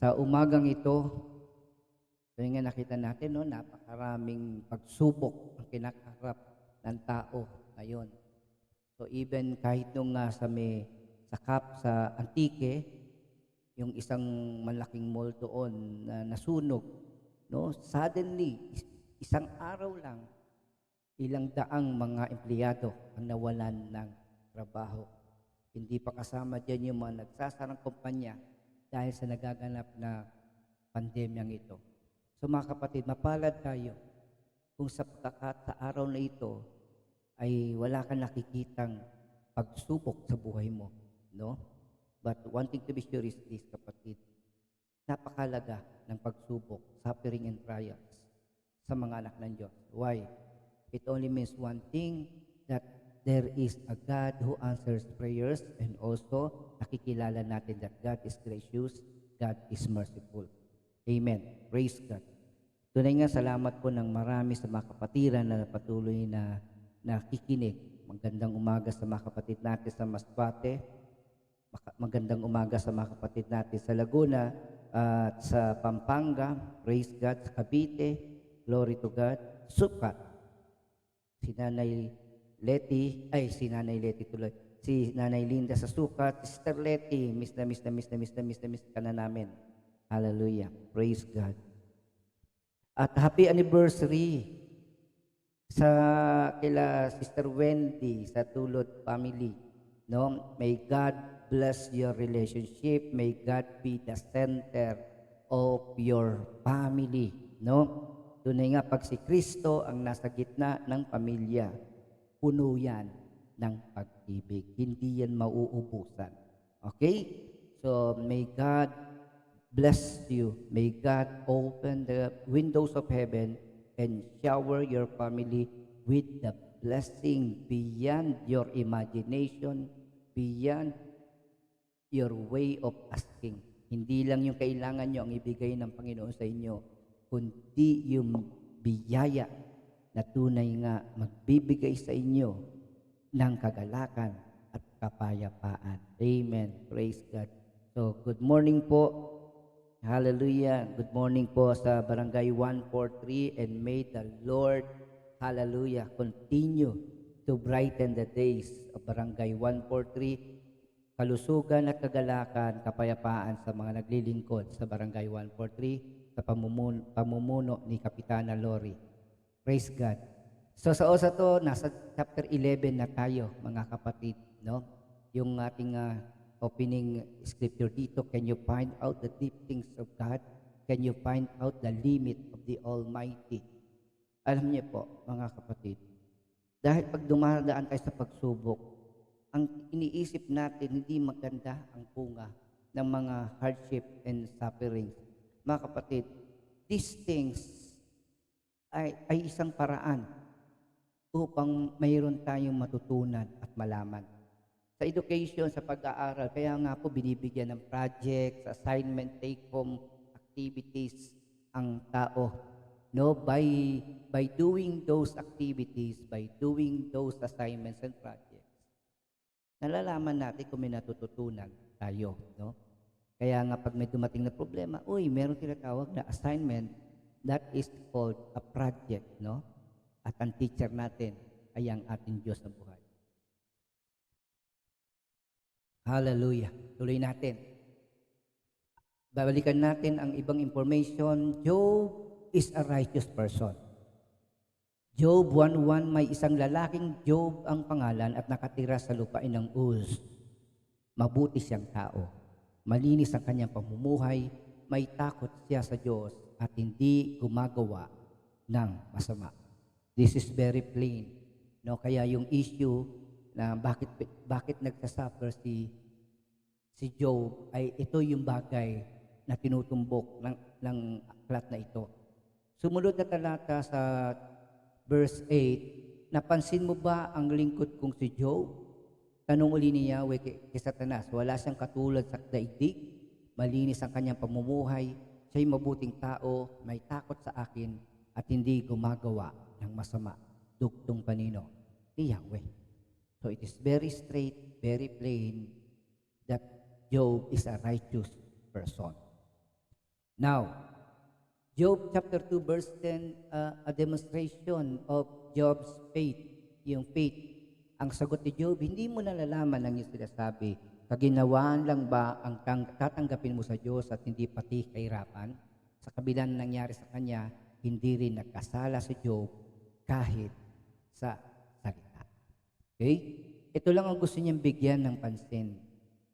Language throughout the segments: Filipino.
Sa umagang ito, kaya nga nakita natin, no, napakaraming pagsubok ang kinakaharap ng tao ngayon. So even kahit nung sa Antique, yung isang malaking mall doon na nasunog, no, suddenly, isang araw lang, ilang daang mga empleyado ang nawalan ng trabaho. Hindi pa kasama dyan yung mga nagsasarang kumpanya dahil sa nagaganap na pandemyang ito. So mga kapatid, mapalad tayo kung sa araw na ito ay wala kang nakikitang pagsubok sa buhay mo, no? But one thing to be sure is this, kapatid, napakalaga ng pagsubok, suffering and trials sa mga anak ng Diyos. Why? It only means one thing, that there is a God who answers prayers, and also nakikilala natin that God is gracious, God is merciful. Amen. Praise God. Tunay nga, salamat po ng marami sa mga kapatiran na patuloy na nakikinig. Magandang umaga sa mga kapatid natin sa Masbate. Magandang umaga sa mga kapatid natin sa Laguna at sa Pampanga. Praise God. Sa Cavite. Glory to God. Sukat. Si Nanay Linda sa Sukat. Sister Letty, miss ka na namin. Hallelujah. Praise God. At happy anniversary sa kila Sister Wendy sa Tulod family. No? May God bless your relationship. May God be the center of your family. No? Tunay nga, pag si Kristo ang nasa gitna ng pamilya, puno yan ng pag-ibig. Hindi yan mauubusan. Okay? So, may God bless you. May God open the windows of heaven and shower your family with the blessing beyond your imagination, beyond your way of asking. Hindi lang yung kailangan nyo ang ibigay ng Panginoon sa inyo, kundi yung biyaya na tunay nga magbibigay sa inyo ng kagalakan at kapayapaan. Amen. Praise God. So, good morning po. Hallelujah. Good morning po sa Barangay 143, and may the Lord, hallelujah, continue to brighten the days of Barangay 143, kalusugan at kagalakan, kapayapaan sa mga naglilingkod sa Barangay 143, sa pamumuno ni Kapitana Lori. Praise God. So sa osa to, nasa chapter 11 na tayo, mga kapatid, no? Yung ating opening scripture dito, can you find out the deep things of God? Can you find out the limit of the Almighty? Alam niyo po, mga kapatid, dahil pag dumadaan tayo sa pagsubok, ang iniisip natin, hindi maganda ang bunga ng mga hardship and sufferings. Mga kapatid, these things ay isang paraan upang mayroon tayong matutunan at malaman. Sa education, sa pag-aaral, kaya nga po binibigyan ng projects, assignment, take-home activities ang tao. No, by doing those activities, by doing those assignments and projects, nalalaman natin kung may natututunan tayo, no? Kaya nga pag may dumating na problema, meron tinatawag na assignment, that is called a project, no? At ang teacher natin ay ang ating Diyos na buhay. Hallelujah. Tuloy natin. Babalikan natin ang ibang information. Job is a righteous person. Job 1:1, may isang lalaking Job ang pangalan at nakatira sa lupain ng Uz. Mabuti siyang tao. Malinis ang kanyang pamumuhay, may takot siya sa Diyos at hindi gumagawa ng masama. This is very plain. No, kaya yung issue na bakit nagsasuffer si Job ay ito yung bagay na tinutumbok ng aklat na ito. Sumunod na talata sa verse 8, napansin mo ba ang lingkod kong si Job? Tanong uli ni Yahweh kay Satanas, wala siyang katulad sa daigdig, malinis ang kanyang pamumuhay, siya'y mabuting tao, may takot sa akin, at hindi gumagawa ng masama. Dugtong kanino? Ni Yahweh. So it is very straight, very plain, that Job is a righteous person. Now, Job chapter 2 verse 10, a demonstration of Job's faith, yung faith. Ang sagot ni Job, hindi mo nalalaman ang iyong sinasabi. Kaginawaan lang ba ang tatanggapin mo sa Diyos at hindi pati kahirapan? Sa kabila ng nangyari sa kanya, hindi rin nagkasala si Job kahit sa salita. Okay? Ito lang ang gusto niyang bigyan ng pansin.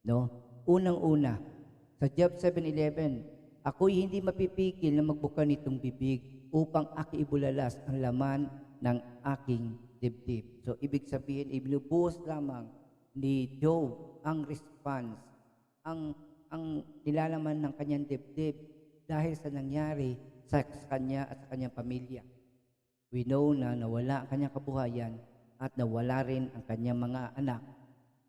No? Unang-una, sa Job 7:11, ako'y hindi mapipigil na magbuka nitong bibig upang aki ibulalas ang laman ng aking dibdib. So, ibig sabihin, ibinubuhos lamang ni Job ang response, ang nilalaman ng kanyang dibdib dahil sa nangyari sa kanya at sa kanyang pamilya. We know na nawala ang kanyang kabuhayan at nawala rin ang kanyang mga anak,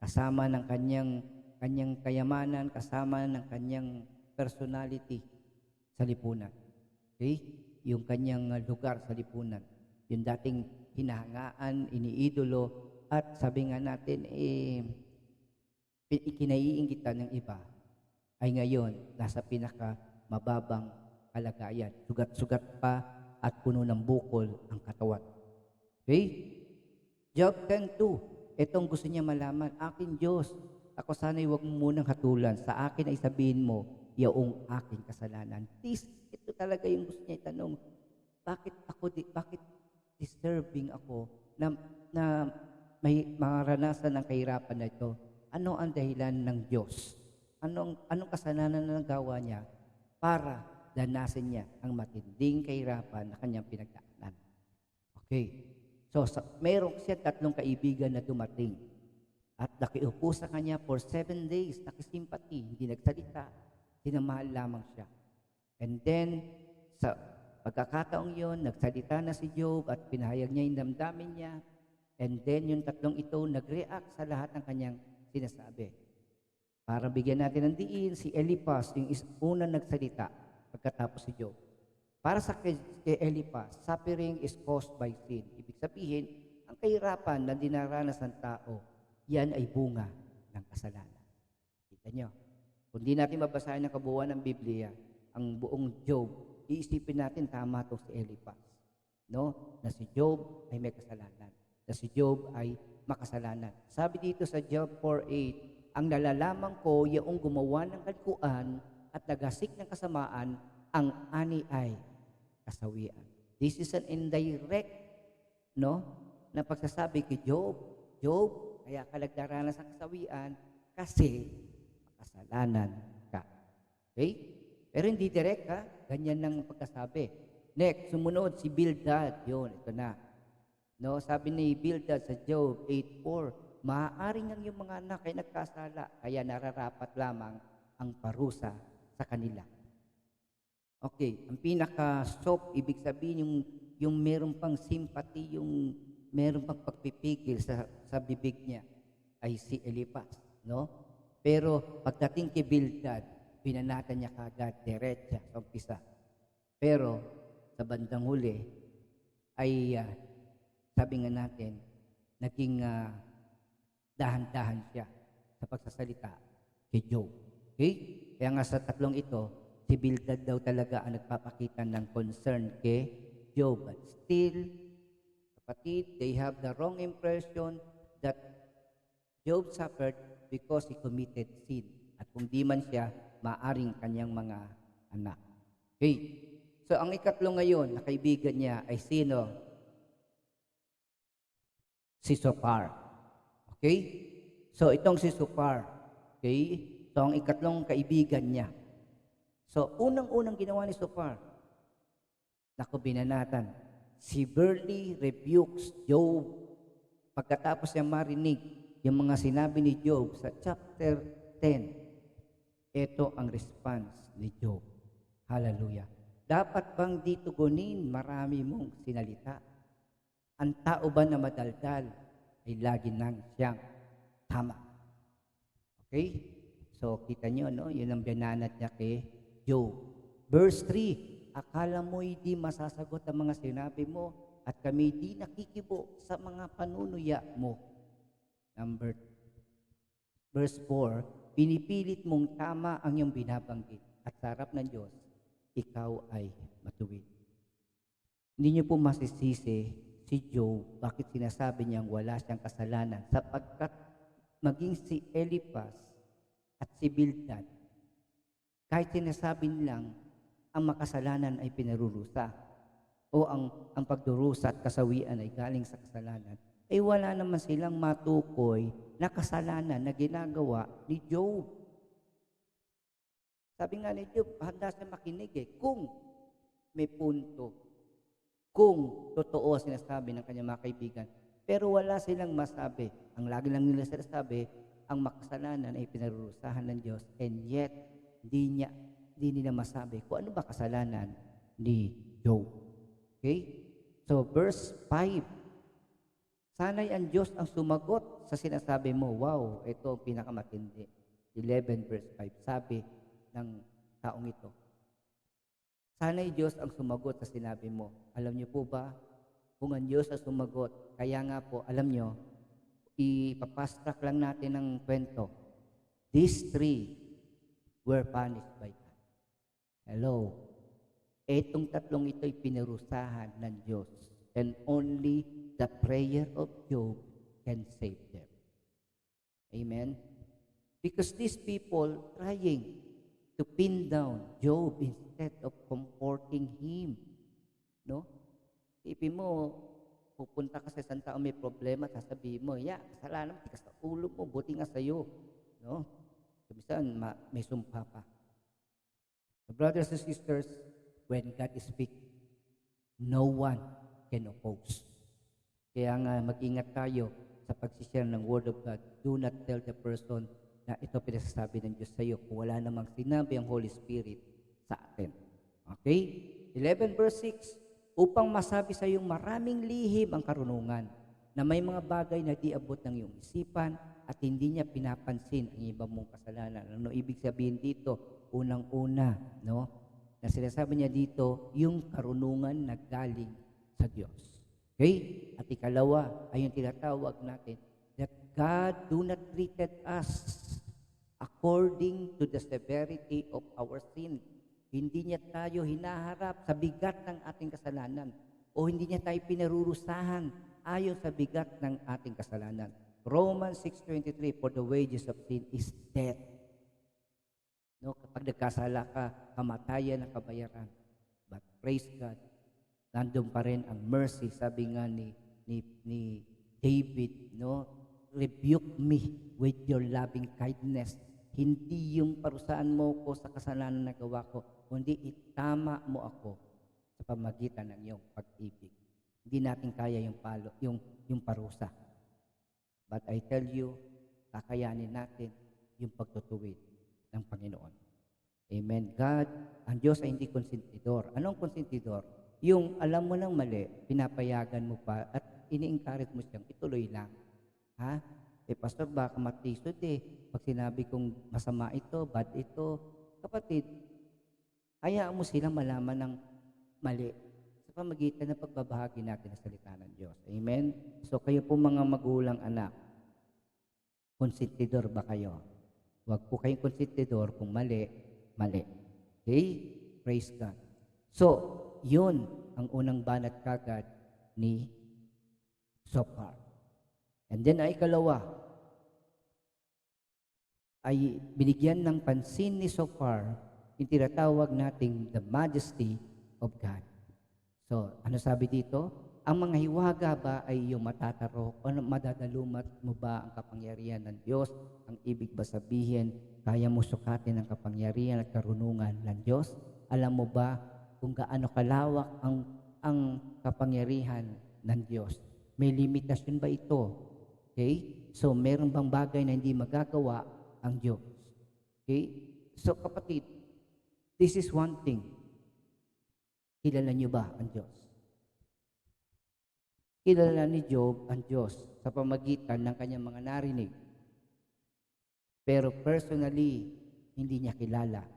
kasama ng kanyang kayamanan, kasama ng kanyang personality sa lipunan. Okay? Yung kanyang lugar sa lipunan. Yung dating hinahangaan, iniidolo, at sabi nga natin, ikinaiingitan ng iba, ay ngayon, nasa pinaka mababang kalagayan. Sugat-sugat pa at puno ng bukol ang katawan. Okay? Job 10:2. Itong gusto niya malaman, aking Diyos, ako sana'y huwag mo munang hatulan. Sa akin ay sabihin mo, yaong aking kasalanan. Ito talaga yung gusto niya itanong. Bakit disturbing ako na may maranasan ng kahirapan na ito? Ano ang dahilan ng Diyos? Anong kasalanan na nagawa niya para danasin niya ang matinding kahirapan na kanyang pinagdaanan? Okay. So, mayroon siya 3 kaibigan na dumating at nakiupo sa kanya for 7 days, nakisimpati, hindi nagsalita, sinamahal lamang siya. And then, sa pagkakataong yon, nagsalita na si Job at pinahayag niya yung damdamin niya. And then, yung 3 ito, nag-react sa lahat ng kanyang sinasabi. Para bigyan natin ng diin, si Eliphaz, yung unang nagsalita pagkatapos si Job. Para sa kay Eliphaz, suffering is caused by sin. Ibig sabihin, ang kahirapan na dinaranas ng tao, yan ay bunga ng kasalanan. Kita nyo? Kung di natin mabasahin ang kabuuan ng Biblia, ang buong Job, iisipin natin tama ito si Eliphaz. No? Na si Job ay may kasalanan. Na si Job ay makasalanan. Sabi dito sa Job 4:8, ang nalalaman ko, yaong gumawa ng kalikuan at nagasik ng kasamaan, ang ani ay kasawian. This is an indirect, no, na pagsasabi kay Job, kaya ka nagdaranas ng kasawian kasi makasalanan ka. Okay? Pero hindi direct, ha? Ganyan lang pagkasabi. Next, sumunod si Bildad. Yun, ito na. No, sabi ni Bildad sa Job 8:4, maaaring ang iyong mga anak ay nagkasala, kaya nararapat lamang ang parusa sa kanila. Okay, ang pinaka-soft, ibig sabihin yung meron pang sympathy, yung meron pang pagpipigil sa bibig niya ay si Eliphaz, no? Pero pagdating kay Bildad, binanatan niya kagad, diretsa sa umpisa. Pero sa bandang huli ay sabi nga natin, naging dahan-dahan siya sa pagsasalita kay Job. Okay? Kaya nga sa 3 ito, si Bildad daw talaga ang nagpapakita ng concern kay Job. But still, kapatid, they have the wrong impression that Job suffered because he committed sin. At kung di man siya, maaring kanyang mga anak. Okay? So, ang ikatlo ngayon na kaibigan niya ay sino? Si Zophar. Okay? So, itong si Zophar. Okay? So, ang ikatlong kaibigan niya. So, unang-unang ginawa ni Zophar, binanatan. Severely rebukes Job. Pagkatapos niya marinig yung mga sinabi ni Job sa chapter 10, ito ang response ni Job. Hallelujah. Dapat bang di tugunin marami mong sinalita? Ang tao ba na madaldal ay lagi nang siyang tama? Okay? So, kita nyo, no? Yun ang binanat niya kay Job. Verse 3, akala mo hindi masasagot ang mga sinabi mo at kami di nakikibo sa mga panunuya mo. Verse 4, pinipilit mong tama ang iyong binabanggit at sa harap ng Diyos, ikaw ay matuwid. Hindi niyo po masisisi si Job, bakit sinasabi niyang wala siyang kasalanan, sapagkat maging si Eliphaz at si Bildad, kahit sinasabi nilang ang makasalanan ay pinarurusa o ang pagdurusa at kasawian ay galing sa kasalanan, ay wala naman silang matukoy na kasalanan na ginagawa ni Job. Sabi nga ni Job, handa siya makinig kung may punto, kung totoo sinasabi ng kanyang mga kaibigan. Pero wala silang masabi. Ang lagi lang nila sinasabi, ang makasalanan ay pinarurusahan ng Diyos, and yet, hindi nila masabi kung ano ba kasalanan ni Job. Okay? So, verse 5, sana'y ang Diyos ang sumagot sa sinasabi mo. Wow, ito ang pinakamatindi. 11 verse 5, sabi ng taong ito, sana'y Diyos ang sumagot sa sinabi mo. Alam niyo po ba, kung ang Diyos ang sumagot, kaya nga po, alam niyo, ipapastak lang natin ng kwento. These three were punished by God. Hello. Etong tatlong ito'y pinarusahan ng Diyos. And only the prayer of Job can save them. Amen? Because these people trying to pin down Job instead of comforting him. No? Isipin mo, pupunta ka sa isang tao may problema, sasabihin mo, kasalanan mo, tikas sa ulo mo, buti nga sa'yo. No? Kumisan, may sumpa pa. Brothers and sisters, when God speaks, no one can oppose. Kaya nga, mag-ingat tayo sa pagsishare ng Word of God. Do not tell the person na ito pinasasabi ng Diyos sa iyo kung wala namang sinabi ang Holy Spirit sa atin. Okay? 11 verse 6, upang masabi sa iyo maraming lihim ang karunungan, na may mga bagay na di abot ng iyong isipan at hindi niya pinapansin ang iba mong kasalanan. Ano ibig sabihin dito? Unang-una, no? Na sinasabi niya dito, yung karunungan na galing sa Diyos. Okay? At ikalawa ay yung tinatawag natin that God do not treated us according to the severity of our sin. Hindi niya tayo hinaharap sa bigat ng ating kasalanan o hindi niya tayo pinarurusahan ayon sa bigat ng ating kasalanan. Romans 6:23, for the wages of sin is death. No, kapag nagkasala ka, kamatayan ang kabayaran. But praise God, nandun pa rin ang mercy. Sabi nga ni David, no, rebuke me with your loving kindness. Hindi yung parusaan mo ko sa kasalanan na gawa ko, kundi itama mo ako sa pamagitan ng iyong pag-ibig. Hindi natin kaya yung parusa. But I tell you, kakayanin natin yung pagtutuwid ng Panginoon. Amen. God, ang Diyos ay hindi konsentidor. Anong konsentidor? Yung alam mo ng mali, pinapayagan mo pa at ini-encourage mo siyang ituloy lang. Ha? Pastor, baka matisod pag sinabi kong masama ito, bad ito. Kapatid, hayaan mo silang malaman ng mali sa pamagitan ng pagbabahagi natin ng salita ng Diyos. Amen? So kayo po mga magulang anak, konsentidor ba kayo? Huwag po kayong konsentidor kung mali, mali. Okay? Praise God. So, yun ang unang banat kagad ni Zophar. And then ay ikalawa, ay binigyan ng pansin ni Zophar yung tinatawag nating the majesty of God. So, ano sabi dito? Ang mga hiwaga ba ay iyong matatarok o madadalumat mo ba ang kapangyarihan ng Diyos? Ang ibig ba sabihin, kaya mo sukatin ang kapangyarihan at karunungan ng Diyos? Alam mo ba kung gaano kalawak ang kapangyarihan ng Diyos? May limitasyon ba ito? Okay? So, meron bang bagay na hindi magagawa ang Diyos? Okay? So, kapatid, this is one thing. Kilala niyo ba ang Diyos? Kilala ni Job ang Diyos sa pamagitan ng kanyang mga narinig. Pero personally, hindi niya kilala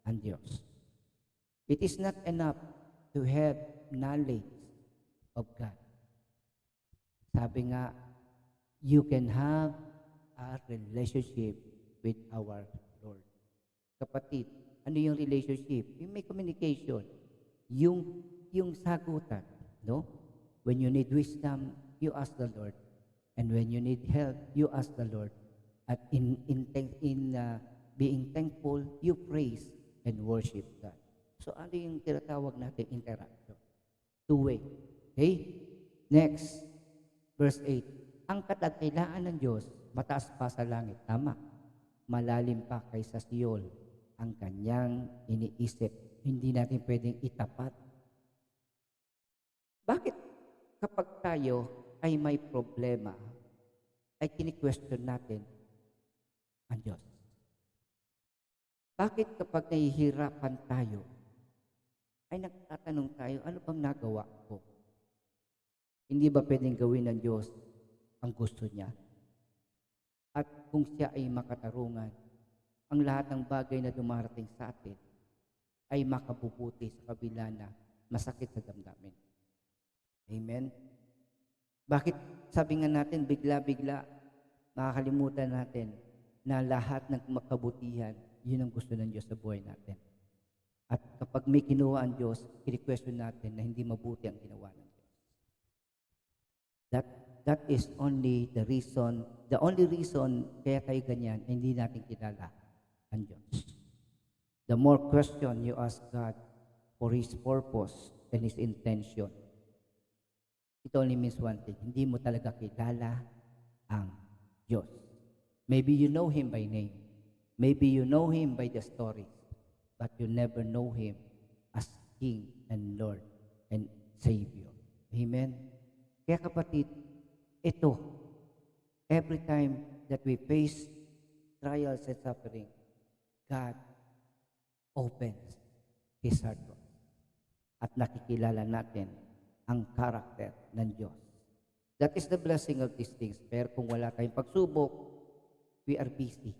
ang Diyos. It is not enough to have knowledge of God. Sabi nga, you can have a relationship with our Lord. Kapatid, Ano yung relationship? Yung may communication. Yung sagutan, no? When you need wisdom, you ask the Lord. And when you need help, you ask the Lord. At in being thankful, you praise and worship God. So ano yung tinatawag natin interaction? Two-way. Okay? Next, verse 8. Ang katagkailangan ng Diyos, mataas pa sa langit. Tama. Malalim pa kaysa Siol ang kanyang iniisip. Hindi natin pwedeng itapat. Bakit kapag tayo ay may problema, ay kini-question natin ang Diyos? Bakit kapag nahihirapan tayo, ay nagtatanong tayo, ano bang nagawa ko? Hindi ba pwedeng gawin ng Diyos ang gusto niya? At kung siya ay makatarungan, ang lahat ng bagay na dumarating sa atin ay makabubuti sa kabila na masakit sa damdamin. Amen? Bakit sabi nga natin, bigla-bigla, makakalimutan natin na lahat ng makabutihan, yun ang gusto ng Diyos sa buhay natin. At kapag may kinuha ang Diyos, i-question natin na hindi mabuti ang ginawa ng Diyos. That is only the only reason kaya tayo ganyan, hindi natin kilala ang Diyos. The more question you ask God for His purpose and His intention, it only means one thing, hindi mo talaga kilala ang Diyos. Maybe you know Him by name. Maybe you know Him by the stories. But you never know Him as King and Lord and Savior. Amen? Kaya kapatid, ito, every time that we face trials and suffering, God opens His heart to us. At nakikilala natin ang karakter ng Diyos. That is the blessing of these things. Pero kung wala tayong pagsubok, we are busy.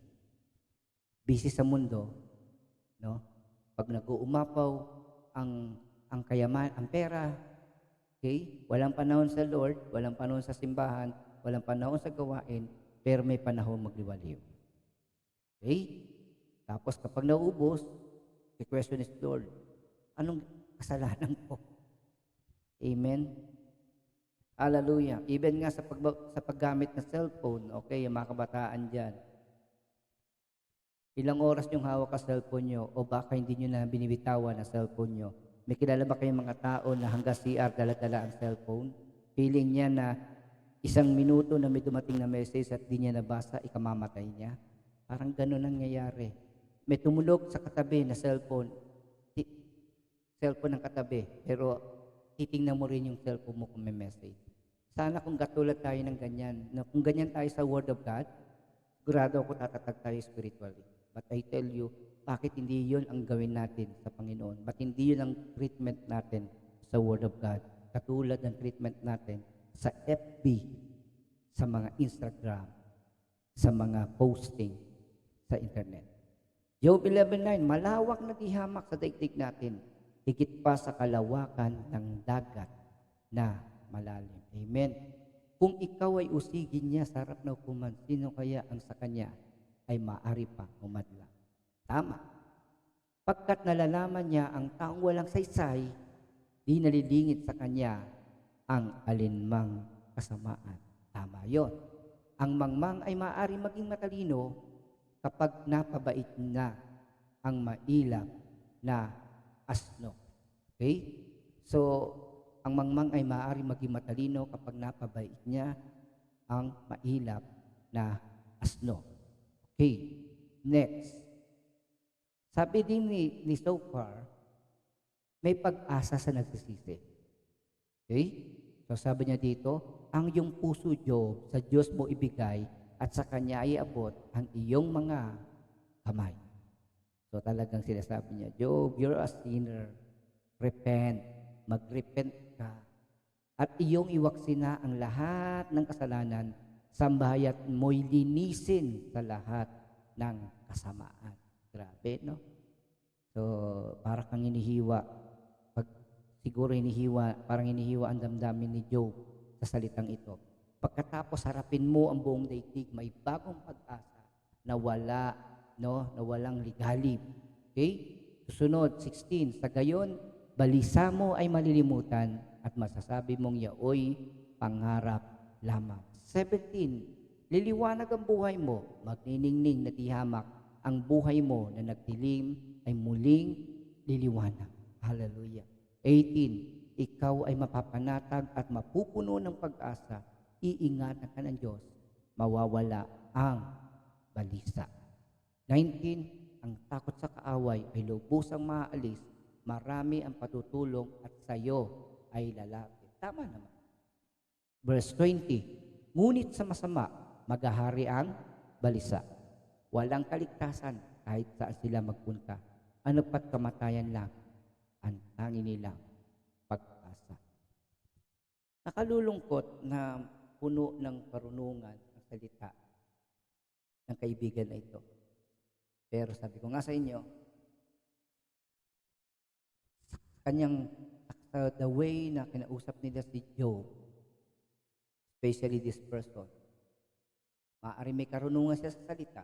Busy sa mundo, no? Pag nag-uumapaw ang kayaman, ang pera, okay? Walang panahon sa Lord, walang panahon sa simbahan, walang panahon sa gawain, pero may panahon magliwaliw. Okay? Tapos kapag naubos, the question is, Lord, anong kasalanan ko? Amen? Hallelujah. Even nga sa paggamit ng cellphone, okay, yung mga kabataan dyan, ilang oras yung hawak ka cellphone nyo o baka hindi nyo na binibitawan ang cellphone nyo. May kilala ba kayong mga tao na hanggang CR dala-dala ang cellphone? Feeling niya na 1 minuto na may dumating na message at di niya nabasa, ikamamatay niya. Parang gano'n ang nangyayari. May tumulog sa katabi na cellphone ng katabi, pero titingnan mo rin yung cellphone mo kung may message. Sana kung katulad tayo ng ganyan, na kung ganyan tayo sa Word of God, sigurado ako tatatag tayo spiritually. But I tell you, bakit hindi yun ang gawin natin sa Panginoon? Bakit hindi yun ang treatment natin sa Word of God? Katulad ng treatment natin sa FB, sa mga Instagram, sa mga posting sa internet. Job 11:9, malawak na gihamak sa daigdig natin, higit pa sa kalawakan ng dagat na malalim. Amen. Kung ikaw ay usigin niya sa harap na hukuman, sino kaya ang sa kanya ay maaari pa umadla? Tama. Pagkat nalalaman niya ang taong walang saysay, di nalilingit sa kanya ang alinmang kasamaan. Tama yon. Ang mangmang ay maaari maging matalino kapag napabait na ang mailap na asno. Okay? So, ang mangmang ay maaari maging matalino kapag napabait niya ang mailap na asno. Okay. Next. Sabi din ni Zophar, may pag-asa sa nagsisisi. Okay? So sabi niya dito, ang iyong puso, Job, sa Diyos mo ibigay at sa Kanya ay abot ang iyong mga kamay. So talagang sinasabi niya, Job, you're a sinner. Repent. Mag-repent ka. At iyong iwaksin na ang lahat ng kasalanan, sambahaya't mo'y linisin sa lahat ng kasamaan. Grabe, no? So, para kang inihiwa. Siguro parang inihiwa ang damdamin ni Job sa salitang ito. Pagkatapos harapin mo ang buong daigdig, may bagong pag-asa na walang ligalib. Okay? Susunod, 16, sa gayon, balisa mo ay malilimutan at masasabi mong yaoy pangarap lamang. 17, liliwanag ang buhay mo, magniningning na tihamak, ang buhay mo na nagdilim ay muling liliwanag. Hallelujah. 18, ikaw ay mapapanatag at mapupuno ng pag-asa, iingatan ka ng Diyos, mawawala ang balisa. 19, ang takot sa kaaway ay lubusang maaalis, marami ang patutulong at sayo ay lalapit. Tama naman. Verse 20, ngunit sa masama, maghahari ang balisa. Walang kaligtasan kahit saan sila magpunta. Ano pat kamatayan lang, ang tangi nilang pag-asa. Nakalulungkot na puno ng karunungan ang salita ng kaibigan na ito. Pero sabi ko nga sa inyo, kanyang the way na kinausap nila si Job, especially this person, maaari may karunungan siya sa salita,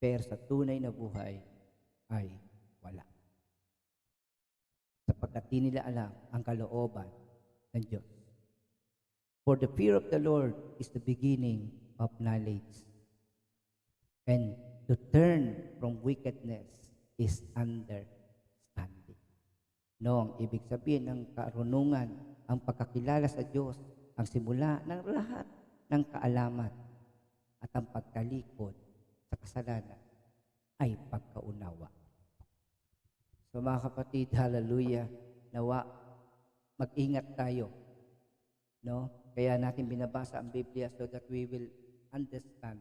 pero sa tunay na buhay ay wala. Sapagkat di nila alam ang kalooban ng Diyos. For the fear of the Lord is the beginning of knowledge, and to turn from wickedness is understanding. No, ang ibig sabihin ng karunungan, ang pagkakilala sa Diyos, ang simula ng lahat ng kaalaman at ang pagtalikod sa kasalanan ay pagkaunawa. So mga kapatid, hallelujah, nawa, mag-ingat tayo. No? Kaya natin binabasa ang Biblia so that we will understand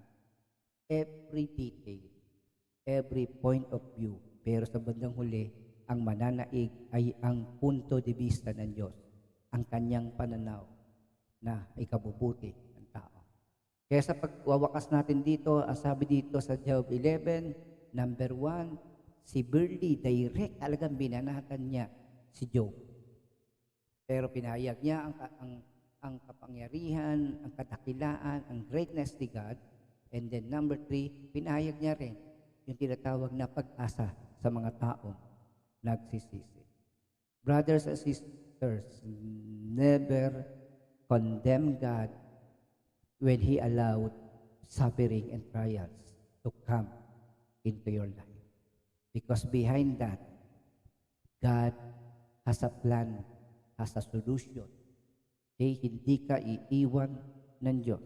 every detail, every point of view. Pero sa bandang huli, ang mananaig ay ang punto de vista ng Diyos, ang kanyang pananaw na ikabubuti ng tao. Kaya sa pagwawakas natin dito, sabi dito sa Job 11, number 1, severely, direct, talagang binanatan niya si Job. Pero pinahayag niya ang kapangyarihan, ang kadakilaan, ang greatness ni God. And then number 3, pinahayag niya rin yung tinatawag na pag-asa sa mga taong nagsisisi. Brothers and sisters, never condemn God when He allowed suffering and trials to come into your life. Because behind that, God has a plan, has a solution. Hindi ka iiwan ng Diyos.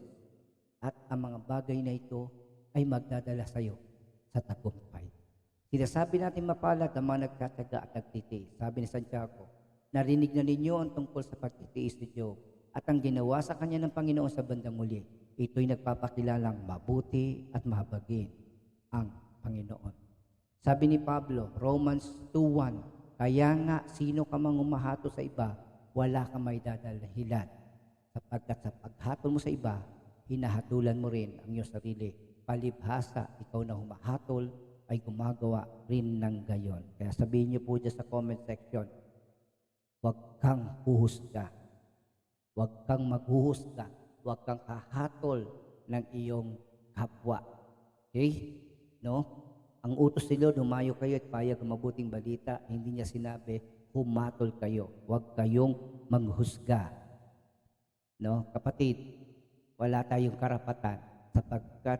At ang mga bagay na ito ay magdadala sa iyo sa tagumpay. Sinasabi natin mapalad ang mga nagtataga at nagtitiis. Sabi ni Santiago, narinig na ninyo ang tungkol sa pagtitiis ni Job at ang ginawa sa kanya ng Panginoon sa bandang muli. Ito'y nagpapakilalang mabuti at mahabagin ang Panginoon. Sabi ni Pablo, Romans 2:1, kaya nga sino ka mang umahato sa iba, wala kang may dadalhilan. Sapagkat sa paghatol mo sa iba, hinahatulan mo rin ang iyong sarili. Palibhasa, ikaw na humahatol ay gumagawa rin ng gayon. Kaya sabihin niyo po dyan sa comment section, huwag kang huhusga. Huwag kang maghuhusga. Huwag kang kahatol ng iyong kapwa. Okay? No? Ang utos ni Lord, humayo kayo at payag ang mabuting balita. Hindi niya sinabi, humatol kayo. Huwag kayong manghusga. No? Kapatid, wala tayong karapatan sapagkat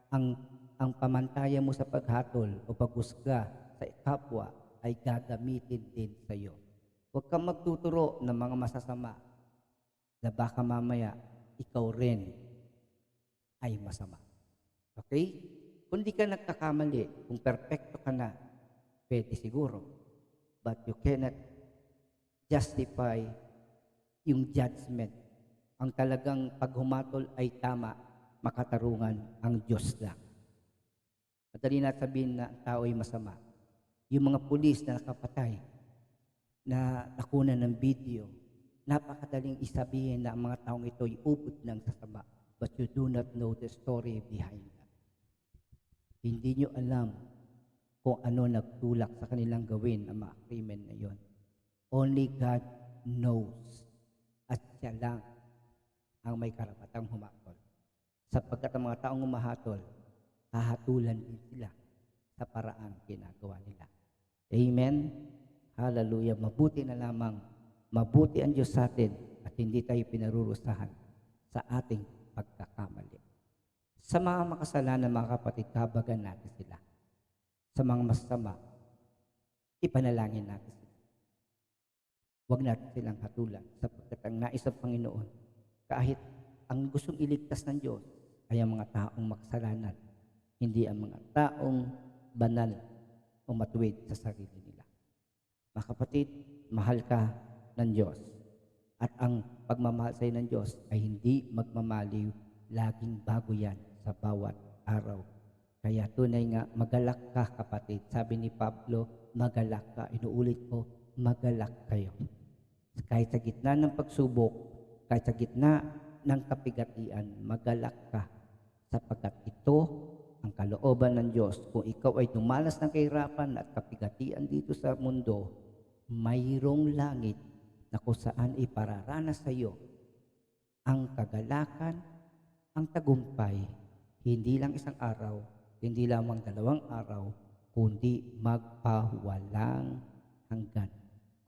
ang pamantayan mo sa paghatol o paghusga sa kapwa ay gagamitin din sa iyo. Huwag kang magtuturo ng mga masasama na baka mamaya ikaw rin ay masama. Okay? Kung di ka nagkakamali, kung perfecto ka na, pwede siguro. But you cannot justify yung judgment. Ang talagang paghumatol ay tama, makatarungan ang Diyos lang. Madali na sabihin na ang tao ay masama. Yung mga pulis na nakapatay, na nakunan ng video, napakadaling isabihin na ang mga taong ito ay ubod ng sasama. But you do not know the story behind that. Hindi nyo alam kung ano nagtulak sa kanilang gawin ang mga krimen na yon. Only God knows. At siya lang ang may karapatang humatol. Sapagkat ang mga taong humahatol, hahatulan din sila sa paraan ginagawa nila. Amen? Hallelujah. Mabuti na lamang. Mabuti ang Diyos sa atin at hindi tayo pinarurusahan sa ating pagkakamali. Sa mga makasalanan, mga kapatid, kabagan natin sila. Sa mga masama, ipanalangin natin sila. Huwag natin silang hatulan sapagkat ang nais ng Panginoon, kahit ang gustong iligtas ng Diyos ay ang mga taong makasalanan, hindi ang mga taong banal o matuwid sa sarili nila. Mga kapatid, mahal ka ng Diyos. At ang pagmamahal sa'yo ng Diyos ay hindi magmamaliw, laging bago yan sa bawat araw. Kaya tunay nga, magalak ka kapatid. Sabi ni Pablo, magalak ka. Inuulit ko, magalak kayo. Kahit sa gitna ng pagsubok, kahit sa gitna ng kapigatian, magalak ka. Sapagkat ito ang kalooban ng Diyos. Kung ikaw ay dumanas ng kahirapan at kapigatian dito sa mundo, mayroong langit na kung saan ipararanas sa iyo ang kagalakan, ang tagumpay, hindi lang isang araw, hindi lamang 2 araw, kundi magpawalang hanggan.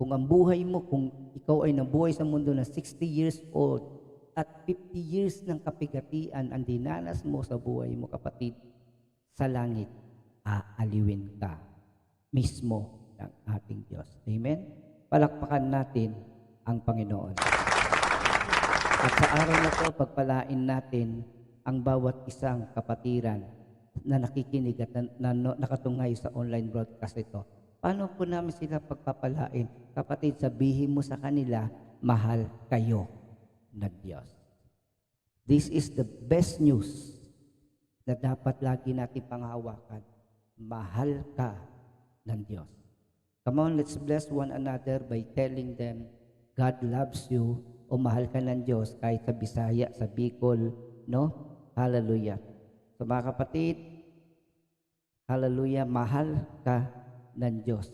Kung ang buhay mo, kung ikaw ay nabuhay sa mundo na 60 years old at 50 years ng kapigatian ang dinanas mo sa buhay mo, kapatid, sa langit, aaliwin ka mismo ng ating Diyos. Amen? Palakpakan natin ang Panginoon. At sa araw na ito, pagpalain natin ang bawat isang kapatiran na nakikinig at nakatunghay sa online broadcast ito. Paano po namin sila pagpapalain? Kapatid, sabihin mo sa kanila, mahal kayo ng Diyos. This is the best news na dapat lagi natin panghawakan. Mahal ka ng Diyos. Come on, let's bless one another by telling them, God loves you, o mahal ka ng Diyos, kahit sa Bisaya, sa Bicol, no? Hallelujah. So mga kapatid, hallelujah, mahal ka ng Diyos.